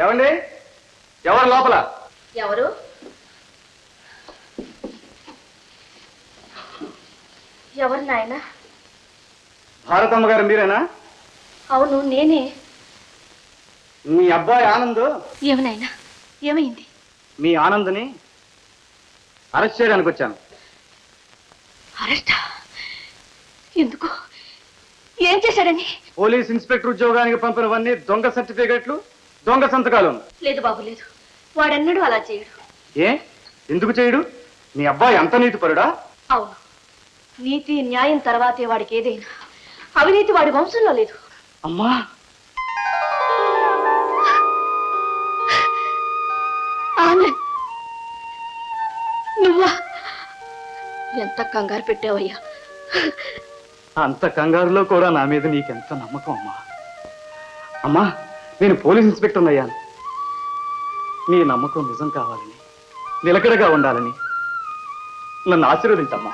ఏమండి? ఎవరు లోపల? ఎవరు? ఎవరు నాయన? భారతమ్మ గారు మీరేనా? అవును నేనే. మీ అబ్బాయి ఆనంద్. ఏమనాయనా, ఏమైంది? మీ ఆనంద్ని అరెస్ట్ చేయడానికి వచ్చాను. అరెస్టా? ఎందుకు? ఏం చేశాడని? పోలీస్ ఇన్స్పెక్టర్ ఉద్యోగానికి పంపినవన్నీ దొంగ సర్టిఫికెట్లు, దొంగ సంతకాలు. లేదు బాబు, లేదు. వాడెన్నడూ అలా చేయడు. ఏ ఎందుకు చేయడు? మీ అబ్బాయి అంత నీతిపరుడా? అవును, నీతి న్యాయం తర్వాతే వాడికి ఏదైనా. అవినీతి వాడి వంశంలో లేదు. అమ్మా, ఆనంద్, నువ్వా? ఎంత కంగారు పెట్టావయ్యా. అంత కంగారులో కూడా నా మీద నీకెంత నమ్మకం అమ్మా. అమ్మా, నేను పోలీస్ ఇన్స్పెక్టర్ అయ్యాను. నీ నమ్మకం నిజం కావాలని, నిలకడగా ఉండాలని నన్ను ఆశీర్వదించమ్మా.